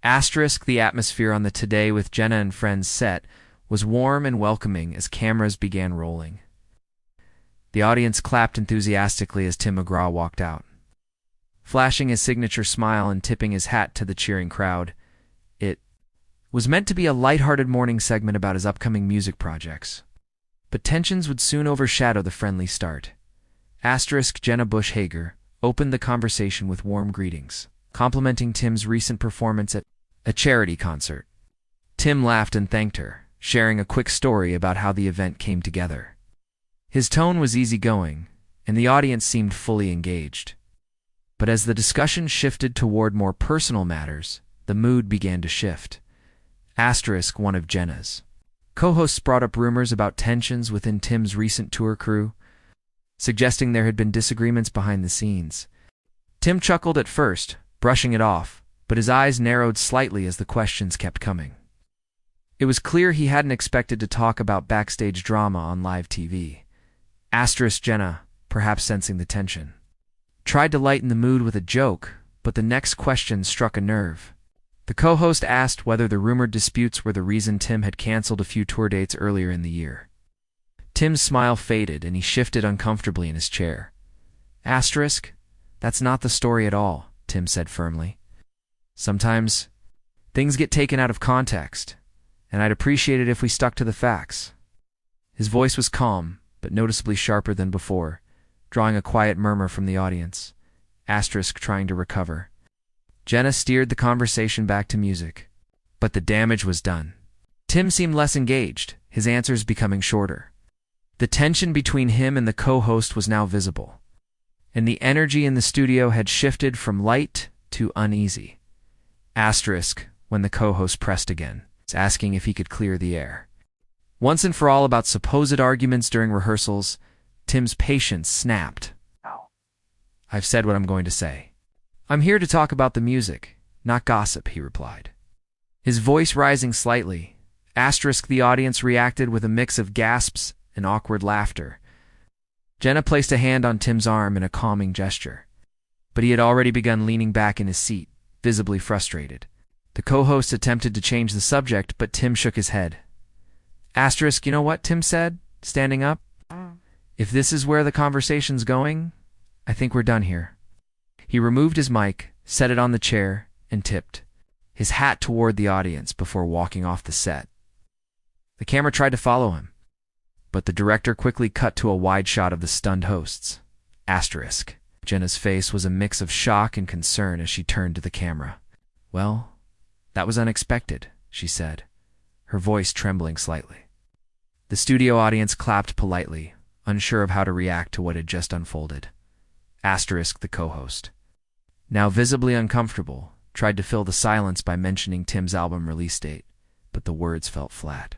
The atmosphere on the Today with Jenna and Friends set was warm and welcoming as cameras began rolling. The audience clapped enthusiastically as Tim McGraw walked out, flashing his signature smile and tipping his hat to the cheering crowd. It was meant to be a lighthearted morning segment about his upcoming music projects, but tensions would soon overshadow the friendly start. Jenna Bush Hager opened the conversation with warm greetings, complimenting Tim's recent performance at a charity concert. Tim laughed and thanked her, sharing a quick story about how the event came together. His tone was easygoing, and the audience seemed fully engaged. But as the discussion shifted toward more personal matters, the mood began to shift. One of Jenna's co-hosts brought up rumors about tensions within Tim's recent tour crew, suggesting there had been disagreements behind the scenes. Tim chuckled at first, brushing it off, but his eyes narrowed slightly as the questions kept coming. It was clear he hadn't expected to talk about backstage drama on live TV. Jenna, perhaps sensing the tension, tried to lighten the mood with a joke, but the next question struck a nerve. The co-host asked whether the rumored disputes were the reason Tim had canceled a few tour dates earlier in the year. Tim's smile faded and he shifted uncomfortably in his chair. That's not the story at all, Tim said firmly. Sometimes things get taken out of context, and I'd appreciate it if we stuck to the facts. His voice was calm, but noticeably sharper than before, drawing a quiet murmur from the audience. Trying to recover. Jenna steered the conversation back to music, but the damage was done. Tim seemed less engaged, his answers becoming shorter. The tension between him and the co-host was now visible, and the energy in the studio had shifted from light to uneasy. When the co-host pressed again, asking if he could clear the air. Once and for all about supposed arguments during rehearsals, Tim's patience snapped. I've said what I'm going to say. I'm here to talk about the music, not gossip, he replied. His voice rising slightly. The audience reacted with a mix of gasps and awkward laughter. Jenna placed a hand on Tim's arm in a calming gesture, but he had already begun leaning back in his seat, visibly frustrated. The co-host attempted to change the subject, but Tim shook his head. You know what, Tim said, standing up? If this is where the conversation's going, I think we're done here. He removed his mic, set it on the chair, and tipped his hat toward the audience before walking off the set. The camera tried to follow him, but the director quickly cut to a wide shot of the stunned hosts. Jenna's face was a mix of shock and concern as she turned to the camera. Well, that was unexpected, she said, her voice trembling slightly. The studio audience clapped politely, unsure of how to react to what had just unfolded. The co-host, now visibly uncomfortable, tried to fill the silence by mentioning Tim's album release date, but the words felt flat.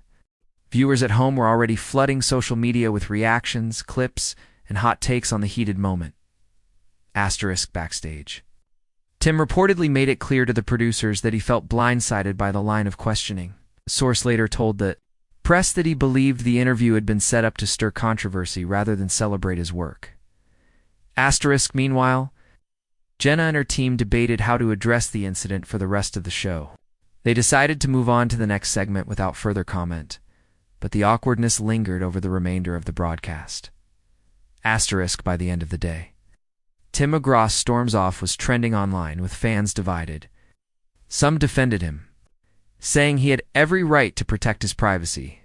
Viewers at home were already flooding social media with reactions, clips, and hot takes on the heated moment. Backstage. Tim reportedly made it clear to the producers that he felt blindsided by the line of questioning. A source later told the press that he believed the interview had been set up to stir controversy rather than celebrate his work. Meanwhile, Jenna and her team debated how to address the incident for the rest of the show. They decided to move on to the next segment without further comment, but the awkwardness lingered over the remainder of the broadcast. By the end of the day, Tim McGraw's storms off was trending online with fans divided. Some defended him, saying he had every right to protect his privacy,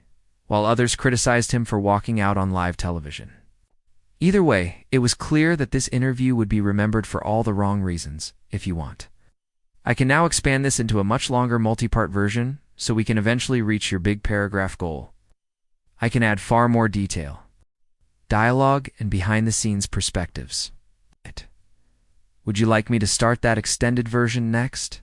while others criticized him for walking out on live television. Either way, it was clear that this interview would be remembered for all the wrong reasons, if you want. I can now expand this into a much longer multi-part version, so we can eventually reach your big paragraph goal. I can add far more detail, dialogue, and behind-the-scenes perspectives. Would you like me to start that extended version next?